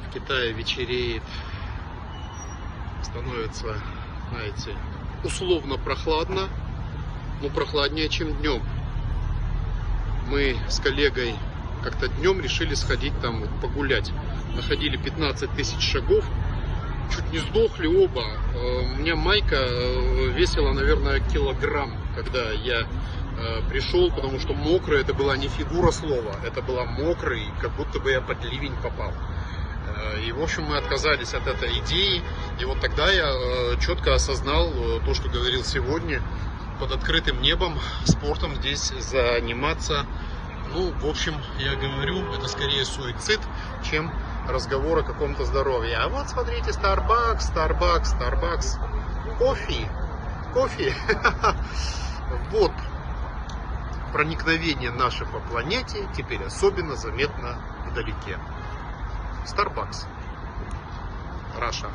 В Китае вечереет, становится, знаете, условно прохладно, но прохладнее, чем днем. Мы с коллегой как-то днем решили сходить там вот погулять. Находили 15 тысяч шагов, чуть не сдохли оба. У меня майка весила, наверное, килограмм, когда я пришел, потому что мокрый, это была не фигура слова, это была мокрый, как будто бы я под ливень попал. И, в общем, мы отказались от этой идеи. И вот тогда я четко осознал то, что говорил сегодня. Под открытым небом спортом здесь заниматься, ну, в общем, я говорю, это скорее суицид, чем разговор о каком-то здоровье. А вот смотрите, Starbucks. Кофе. Вот. Проникновение наше по планете теперь особенно заметно вдалеке. Starbucks. Russia.